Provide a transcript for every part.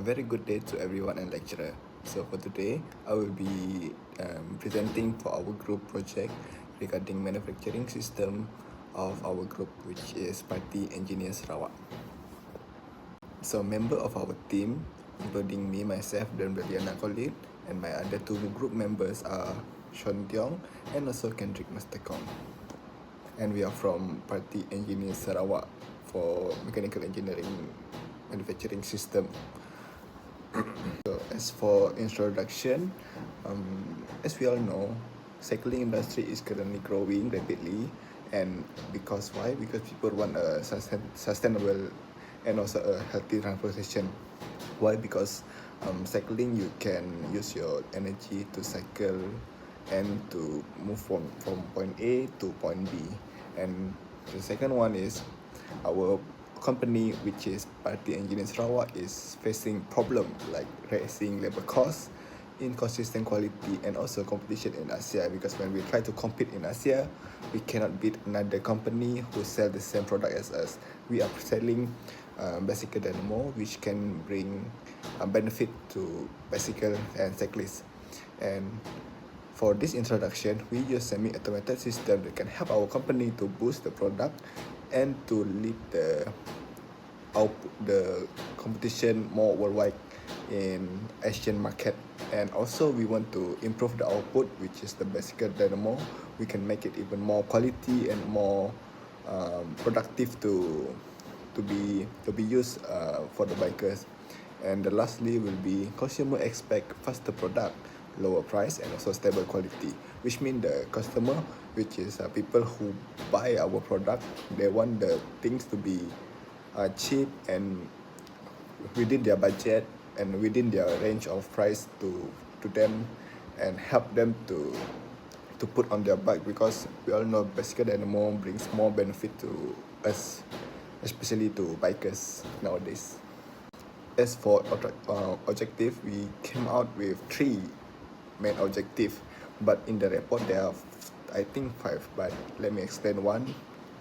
very good day to everyone and lecturer. So for today, I will be presenting for our group project regarding manufacturing system of our group, which is Party Engineers Sarawak. So member of our team, including me, myself, dan Bradiana Khalid, and my other two group members are Sean Tiong and also Kendrick Mastekong. And we are from Party Engineers Sarawak for mechanical engineering manufacturing system. So as for introduction, as we all know, cycling industry is currently growing rapidly, and because why? Because people want a sustainable and also a healthy transportation. Why? Because cycling, you can use your energy to cycle and to move from point A to point B. And the second one is our company, which is Party Engineers Sarawak, is facing problem like rising labor costs, inconsistent quality, and also competition in Asia. Because when we try to compete in Asia, we cannot beat another company who sell the same product as us. We are selling bicycle dynamo, which can bring benefit to bicycle and cyclists. And for this introduction, we use semi-automated system that can help our company to boost the product and to lead the competition more worldwide in Asian market. And also we want to improve the output, which is the bicycle dynamo. We can make it even more quality and more productive to be used for the bikers. And lastly will be consumer expect faster product, lower price, and also stable quality, which means the customer, which is people who buy our product, they want the things to be cheap and within their budget and within their range of price to them, and help them to put on their bike, because we all know bicycle dynamo brings more benefit to us, especially to bikers nowadays. As for objective, we came out with 3 main objective, but in the report there are I think 5, but let me explain 1,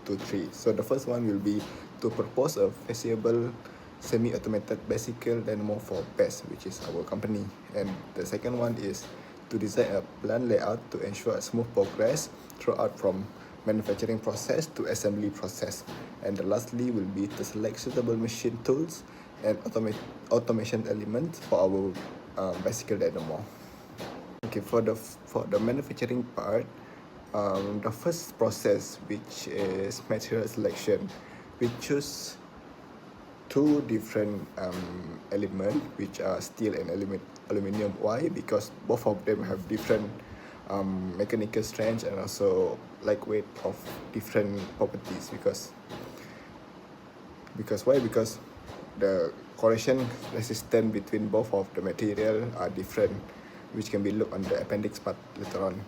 2, 3. So the first one will be to propose a feasible semi-automated bicycle dynamo for PES, which is our company. And the second one is to design a plan layout to ensure a smooth progress throughout from manufacturing process to assembly process. And the lastly will be to select suitable machine tools and automation elements for our bicycle dynamo. Okay, for the manufacturing part, the first process, which is material selection, we choose 2 different elements, which are steel and aluminium. Why? Because both of them have different mechanical strength and also lightweight of different properties. Because why? Because the corrosion resistance between both of the material are different, which can be looked on the appendix part later on.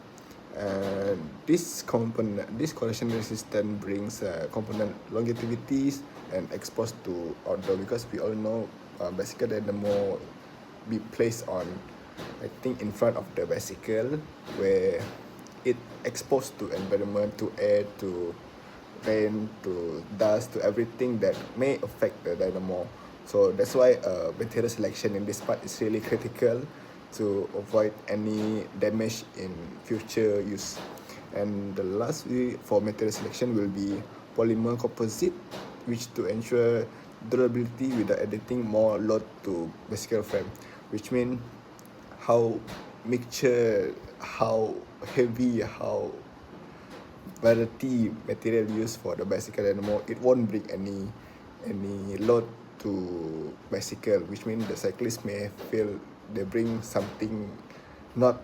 This corrosion resistance brings component longevity and exposed to outdoor, because we all know bicycle dynamo be placed on, I think, in front of the bicycle, where it exposed to environment, to air, to rain, to dust, to everything that may affect the dynamo. So that's why material selection in this part is really critical to avoid any damage in future use. And the last for material selection will be polymer composite, which to ensure durability without adding more load to bicycle frame, which means how heavy, how variety material used for the bicycle dynamo, it won't bring any load to bicycle, which means the cyclist may feel they bring something not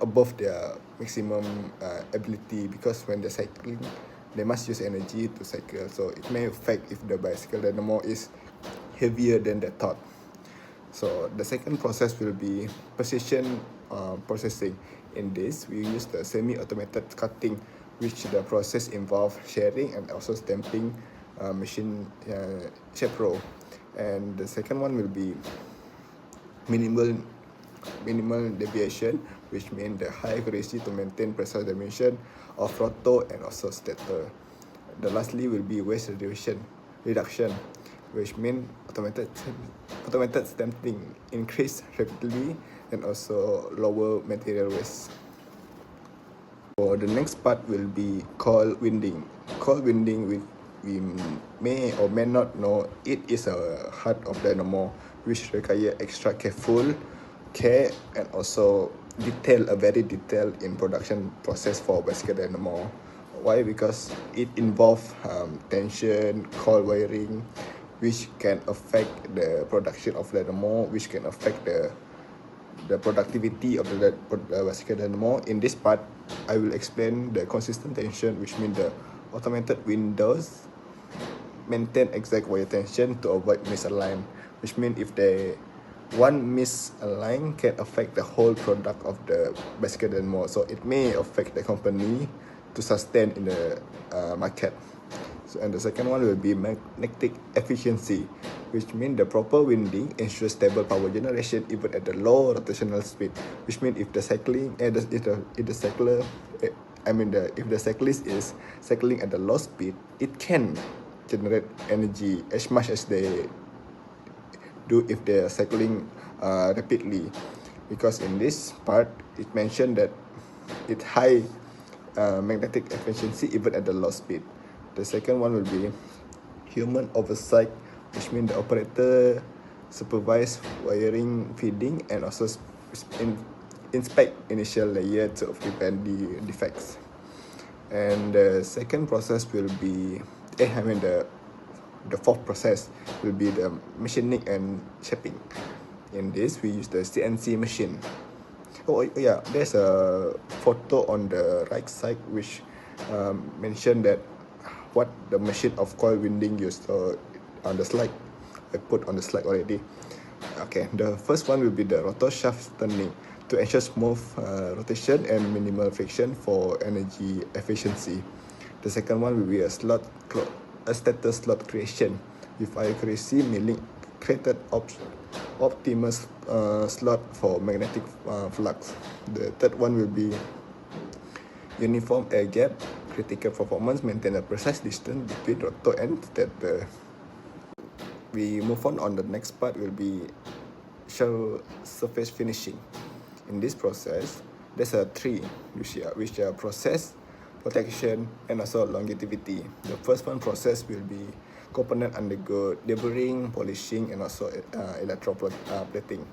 above their maximum ability, because when they're cycling, they must use energy to cycle, so it may affect if the bicycle dynamo is heavier than the thought. So the second process will be precision processing. In this, we use the semi-automated cutting, which the process involves sharing and also stamping machine shape roll. And the second one will be minimal deviation, which means the high accuracy to maintain precise dimension of rotor and also stator. The lastly will be waste reduction, which means automated stamping increase rapidly and also lower material waste. For the next part will be coil winding. Coil winding, we may or may not know, it is a heart of dynamo which require extra careful care and also a very detailed in production process for bicycle dynamo. Why? Because it involves tension, coil wiring, which can affect the production of dynamo, which can affect the productivity of the bicycle dynamo. In this part, I will explain the consistent tension, which means the automated windows maintain exact wire tension to avoid misalign, which means if they one misalign can affect the whole product of the bicycle dynamo, so it may affect the company to sustain in the market. So, and the second one will be magnetic efficiency, which means the proper winding ensures stable power generation even at the low rotational speed. Which means if the cycling, if the cycler, if the cyclist is cycling at the low speed, it can generate energy as much as they do if they are cycling rapidly. Because in this part, it mentioned that it high magnetic efficiency even at the low speed. The second one will be human oversight, which means the operator supervise wiring feeding and also inspect initial layer to prevent the defects. And the second process will be, the fourth process will be the machining and shaping. In this, we use the CNC machine. Oh yeah, there's a photo on the right side which mentioned that what the machine of coil winding used on the slide. I put on the slide already. Okay, the first one will be the rotor shaft turning to ensure smooth rotation and minimal friction for energy efficiency. The second one will be a stator slot creation with accuracy milling created optimus slot for magnetic flux. The third one will be uniform air gap, critical performance, maintain a precise distance between rotor and stator. We move on the next part will be show surface finishing. In this process, there's a three which are process, protection, and also longevity. The first one process will be component undergo deburring, polishing, and also electroplating.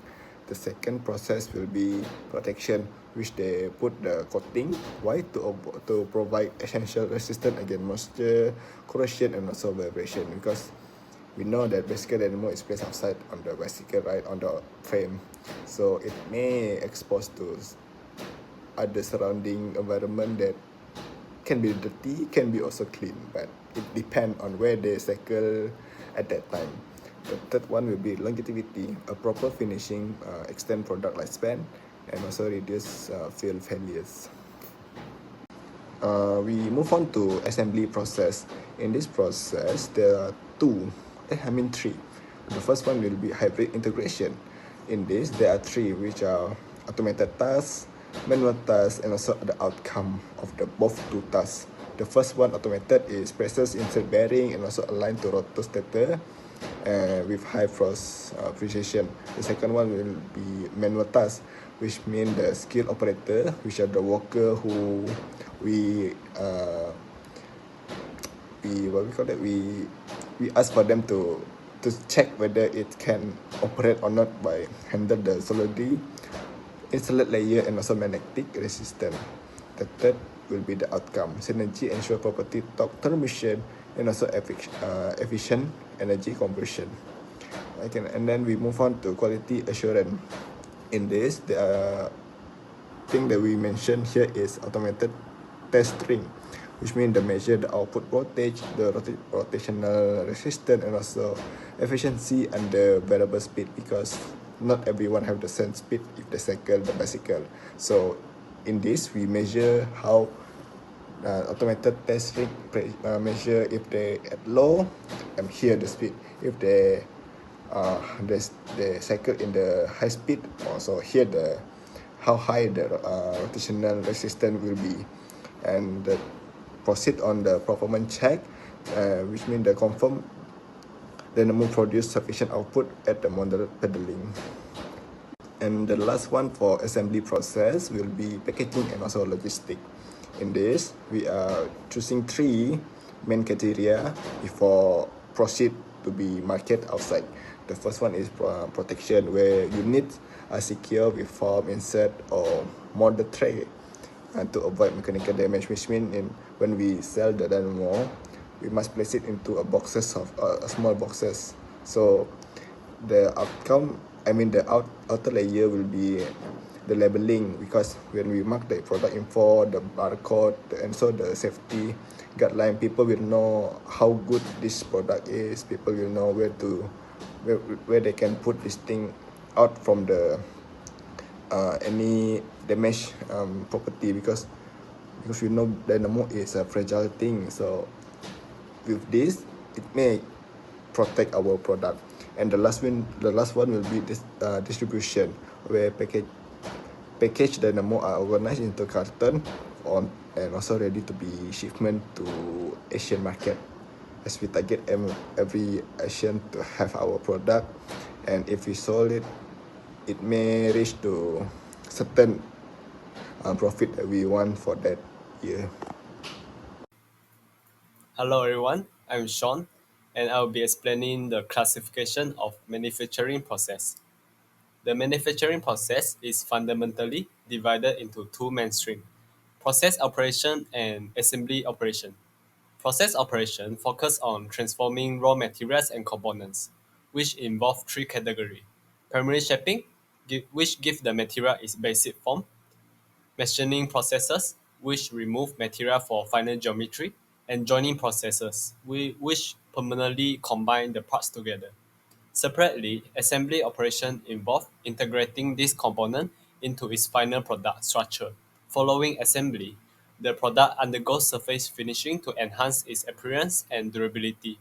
The second process will be protection, which they put the coating. Why? To provide essential resistance against moisture, corrosion, and also vibration. Because we know that bicycle dynamo is placed outside on the bicycle, right, on the frame, so it may expose to other surrounding environment that can be dirty, can be also clean, but it depends on where they cycle at that time. The third one will be longevity, a proper finishing extend product lifespan and also reduce fuel failures. We move on to assembly process. In this process, there are three. The first one will be hybrid integration. In this, there are three, which are automated tasks, manual tasks, and also the outcome of the both two tasks. The first one, automated, is presses insert bearing and also aligned to rotor stator with high force precision. The second one will be manual task, which means the skilled operator, which are the worker who we ask for them to check whether it can operate or not by handle the solidity, insulate layer, and also magnetic resistance. The third will be the outcome. Synergy ensure property torque transmission and also efficient energy conversion. And then we move on to quality assurance. In this, the thing that we mentioned here is automated test string, which means they measure the output voltage, the rotational resistance, and also efficiency and the variable speed, because not everyone have the same speed if they cycle the bicycle. So in this, we measure how automated test string measure if they at low, and here the speed. If they cycle in the high speed, also here how high the rotational resistance will be. And proceed on the performance check, which means the confirm dynamo produce sufficient output at the moderate pedaling. And the last one for assembly process will be packaging and also logistic. In this, we are choosing three main criteria before proceed to be market outside. The first one is protection, where you need a secure with form, insert, or molded tray to avoid mechanical damage, which means when we sell the dynamo, we must place it into a small boxes. So the outcome, I mean the outer layer will be the labeling, because when we mark the product info, the barcode, and so the safety guideline, people will know how good this product is. People will know where they can put this thing out from the any damage property, because we know dynamo is a fragile thing. So with this, it may protect our product. And the last one will be this distribution, where package dynamo are organized into carton on and also ready to be shipment to Asian market, as we target every Asian to have our product. And if we sold it, it may reach to certain profit that we want for that year. Hello everyone, I'm Sean and I'll be explaining the classification of manufacturing process. The manufacturing process is fundamentally divided into two main streams: process operation and assembly operation. Process operation focus on transforming raw materials and components, which involve three categories: primary shaping, which give the material its basic form; machining processes, which remove material for final geometry; and joining processes, which permanently combine the parts together. Separately, assembly operation involve integrating this component into its final product structure. Following assembly, the product undergoes surface finishing to enhance its appearance and durability.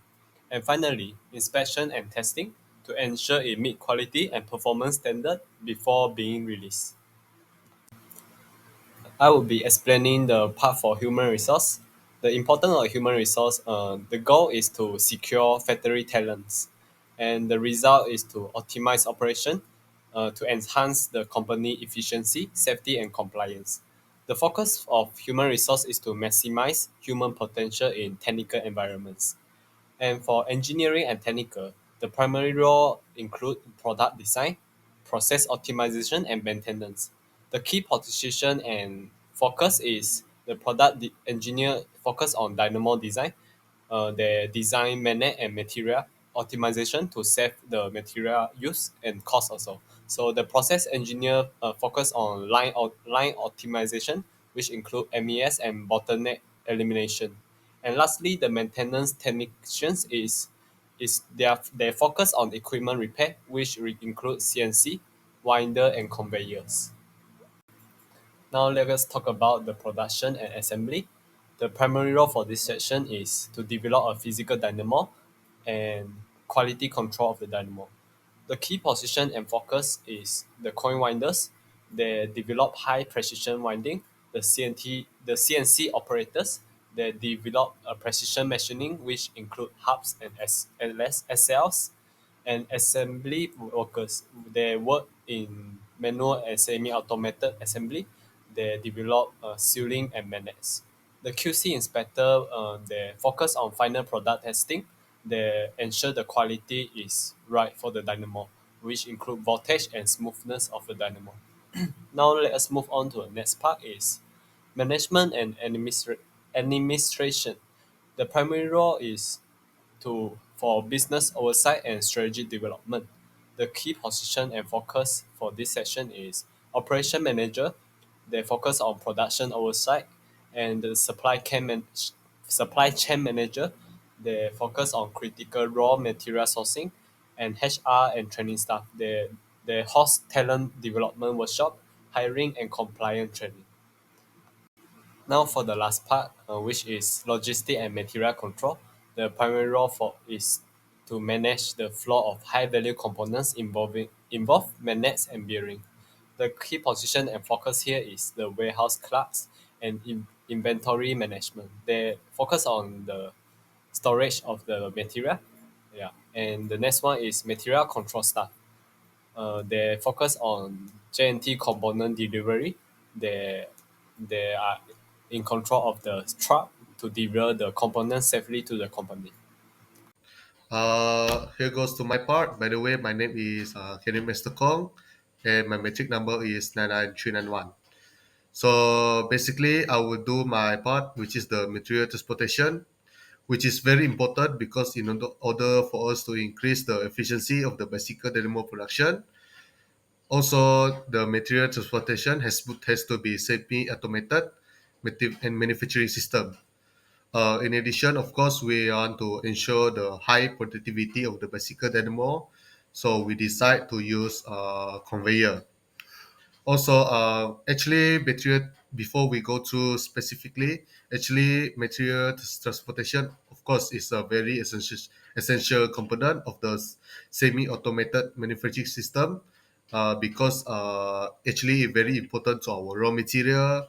And finally, inspection and testing to ensure it meets quality and performance standard before being released. I will be explaining the part for human resource. The importance of human resource, the goal is to secure factory talents, and the result is to optimize operation, to enhance the company efficiency, safety, and compliance. The focus of human resource is to maximize human potential in technical environments. And for engineering and technical, the primary role include product design, process optimization, and maintenance. The key position and focus is the engineer focus on dynamo design, their design, manner, and material optimization to save the material use and cost also. So the process engineer focus on line optimization, which include MES and bottleneck elimination. And lastly, the maintenance technicians is their focus on equipment repair, which include CNC, winder, and conveyors. Now let us talk about the production and assembly. The primary role for this section is to develop a physical dynamo and quality control of the dynamo. The key position and focus is the coin winders. They develop high precision winding. The CNC operators, they develop a precision machining, which include hubs and SLs. And assembly workers, they work in manual and semi-automated assembly. They develop sealing and magnets. The QC inspector, they focus on final product testing. They ensure the quality is right for the dynamo, which include voltage and smoothness of the dynamo. Now let us move on to the next part is management and administration. The primary role is for business oversight and strategy development. The key position and focus for this session is operation manager. They focus on production oversight, and the supply chain manager. They focus on critical raw material sourcing, and HR and training staff. They host talent development workshop, hiring and compliance training. Now for the last part, which is logistic and material control, the primary role for is to manage the flow of high value components involve magnets and bearing. The key position and focus here is the warehouse clerks and inventory management. They focus on the storage of the material, yeah, And the next one is material control staff. They focus on JNT component delivery. They they are in control of the truck to deliver the components safely to the company. Here goes to my part. By the way, my name is KNP Kong, and my metric number is 99391. So basically, I will do my part, which is the material transportation, which is very important because in order for us to increase the efficiency of the bicycle dynamo production, also the material transportation has to be semi-automated and manufacturing system. In addition, of course, we want to ensure the high productivity of the bicycle dynamo, so we decide to use conveyor. Also, actually, material before we go through specifically, actually, material transportation, of course, is a very essential component of the semi-automated manufacturing system, because actually very important to our raw material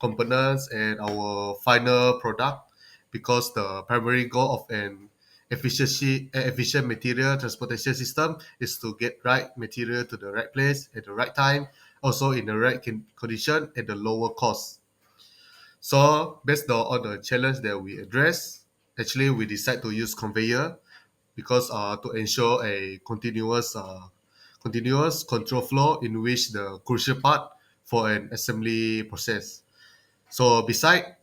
components and our final product, because the primary goal of an efficient material transportation system is to get right material to the right place at the right time, also in the right condition at the lower cost. So based on the challenge that we address, actually we decide to use conveyor because to ensure a continuous control flow in which the crucial part for an assembly process. So beside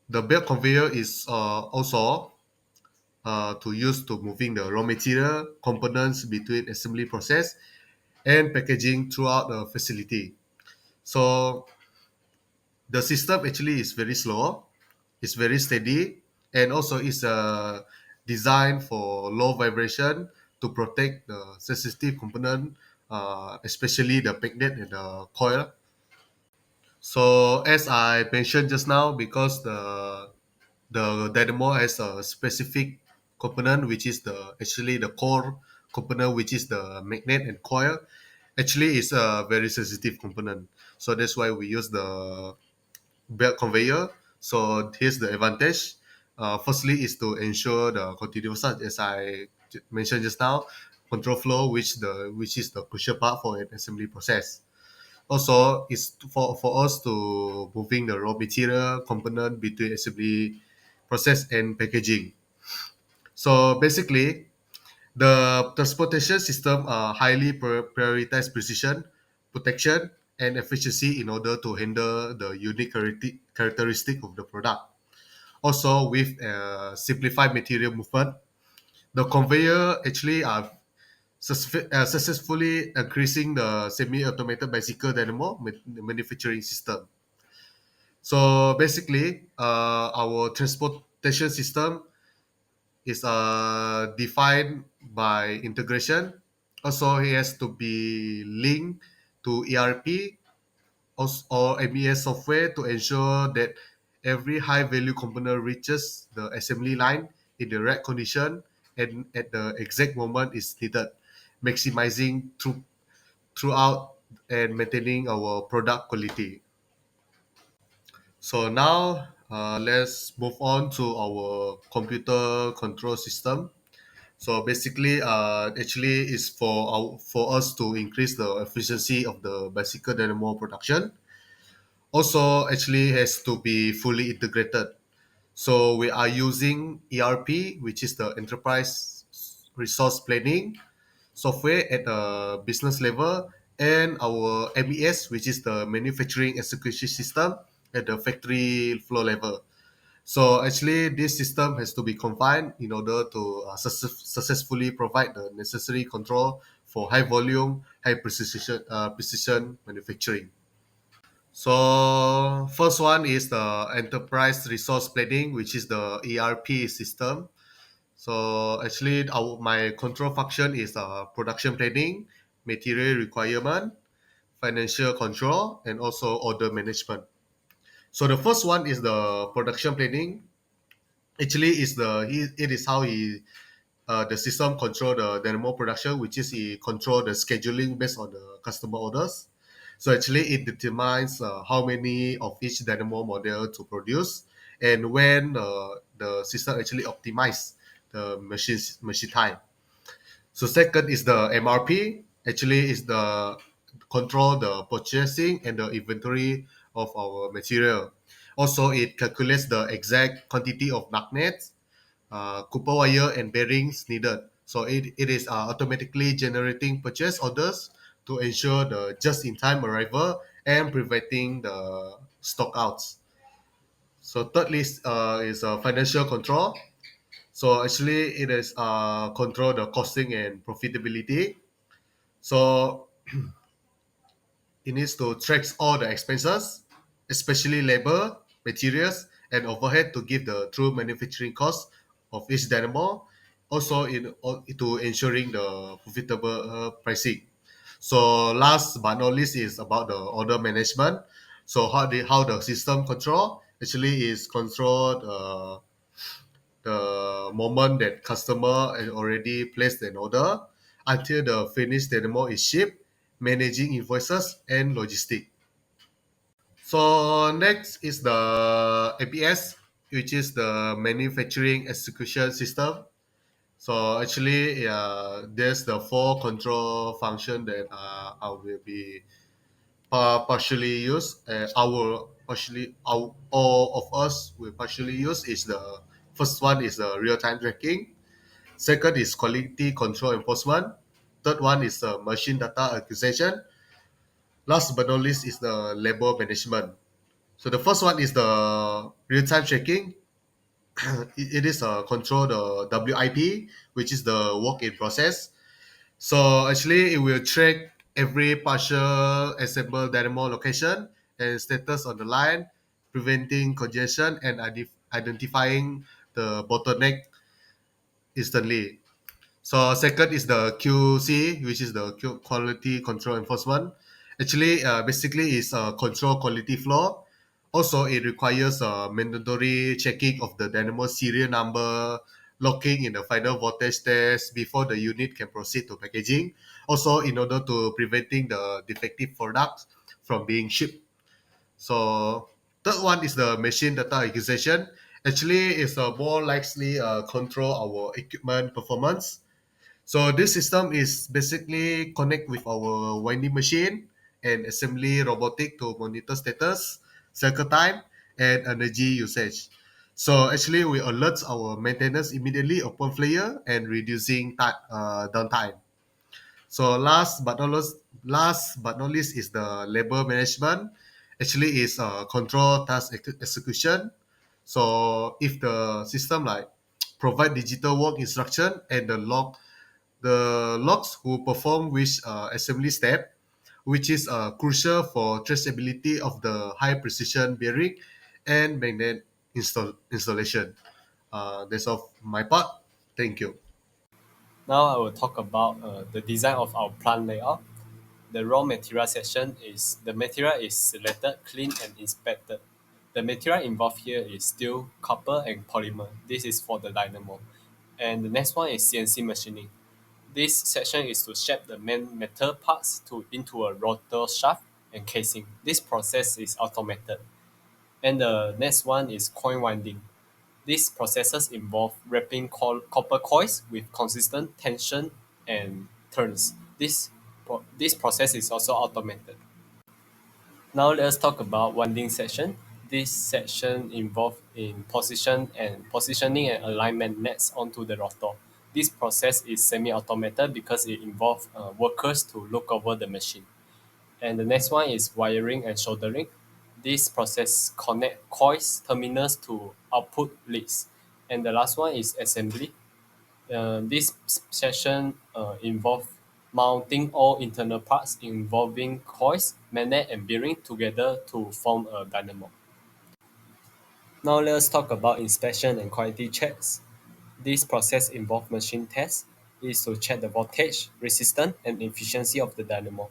the belt conveyor is also to use to moving the raw material components between assembly process and packaging throughout the facility. So the system actually is very slow, it's very steady, and also is designed for low vibration to protect the sensitive component, especially the magnet and the coil. So as I mentioned just now, because the dynamo has a specific component which is the actually the core component, which is the magnet and coil, actually is a very sensitive component. So that's why we use the belt conveyor. So here's the advantage. Firstly, is to ensure the continuous, as I mentioned just now, control flow, which is the crucial part for an assembly process. Also, is for us to moving the raw material component between assembly process and packaging. So basically, the transportation system highly prioritize precision, protection, and efficiency in order to handle the unique characteristic of the product. Also, with simplified material movement, the conveyor actually are successfully increasing the semi-automated bicycle dynamo manufacturing system. So basically, our transportation system is defined by integration. Also, it has to be linked to ERP or MES software to ensure that every high value component reaches the assembly line in the right condition and at the exact moment is needed, maximizing throughout and maintaining our product quality. So now let's move on to our computer control system. So basically, actually, is for us to increase the efficiency of the bicycle dynamo production. Also, actually, has to be fully integrated. So we are using ERP, which is the Enterprise Resource Planning software at the business level, and our MES, which is the Manufacturing Execution System at the factory floor level. So actually, this system has to be combined in order to successfully provide the necessary control for high volume, high precision manufacturing. So first one is the enterprise resource planning, which is the ERP system. So actually, my control function is production planning, material requirement, financial control, and also order management. So the first one is the production planning. Actually, it is how the system control the dynamo production, which is he control the scheduling based on the customer orders. So actually, it determines how many of each dynamo model to produce and when the system actually optimize the machine time. So second is the MRP. Actually, is the control the purchasing and the inventory of our material. Also, it calculates the exact quantity of magnets, copper wire, and bearings needed. So it is automatically generating purchase orders to ensure the just-in-time arrival and preventing the stock outs. So third list is financial control. So actually, it is control the costing and profitability. So it needs to track all the expenses, especially labor, materials, and overhead to give the true manufacturing cost of each dynamo. Also, to ensuring the profitable pricing. So last but not least is about the order management. So how the system control actually is controlled the moment that customer has already placed an order until the finished demo is shipped, managing invoices and logistic. So next is the APS, which is the manufacturing execution system. So actually, there's the four control function that I will be partially use. All of us will partially use is the first one is the real time tracking. Second is quality control enforcement. Third one is machine data acquisition. Last but not least is the labor management. So the first one is the real-time checking. It is control the WIP, which is the work in process. So actually, it will track every partial assembled dynamo location and status on the line, preventing congestion and identifying the bottleneck instantly. So second is the QC, which is the quality control enforcement. Actually, basically is control quality flow. Also, it requires mandatory checking of the dynamo serial number, locking in the final voltage test before the unit can proceed to packaging. Also, in order to preventing the defective products from being shipped. So third one is the machine data acquisition. Actually, it's more likely control our equipment performance. So this system is basically connect with our winding machine and assembly robotic to monitor status, cycle time, and energy usage. So actually, we alert our maintenance immediately upon failure and reducing downtime. So last but not least is the labor management. Actually, is control task execution. So if the system like provide digital work instruction and the logs who perform which assembly step, which is crucial for traceability of the high precision bearing and magnet installation. That's all my part. Thank you. Now I will talk about the design of our plant layout. The raw material section is the material is selected, cleaned, and inspected. The material involved here is steel, copper, and polymer. This is for the dynamo. And the next one is CNC machining. This section is to shape the main metal parts into a rotor shaft and casing. This process is automated. And the next one is coin winding. These processes involve wrapping copper coils with consistent tension and turns. This process is also automated. Now let's talk about winding section. This section involves in positioning and alignment nets onto the rotor. This process is semi-automated because it involves workers to look over the machine. And the next one is wiring and soldering. This process connect coils terminals to output leads. And the last one is assembly. This session involve mounting all internal parts involving coils, magnet, and bearing together to form a dynamo. Now let's talk about inspection and quality checks. This process involves machine tests. It is to check the voltage, resistance, and efficiency of the dynamo.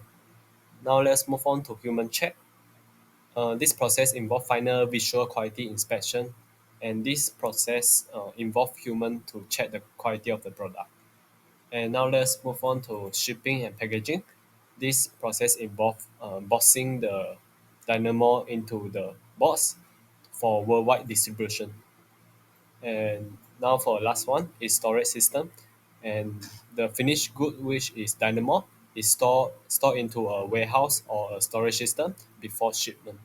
Now let's move on to human check. This process involves final visual quality inspection, and this process involves human to check the quality of the product. And now let's move on to shipping and packaging. This process involves boxing the dynamo into the box for worldwide distribution. And now for the last one is storage system. and the finished good, which is dynamo, is stored into a warehouse or a storage system before shipment.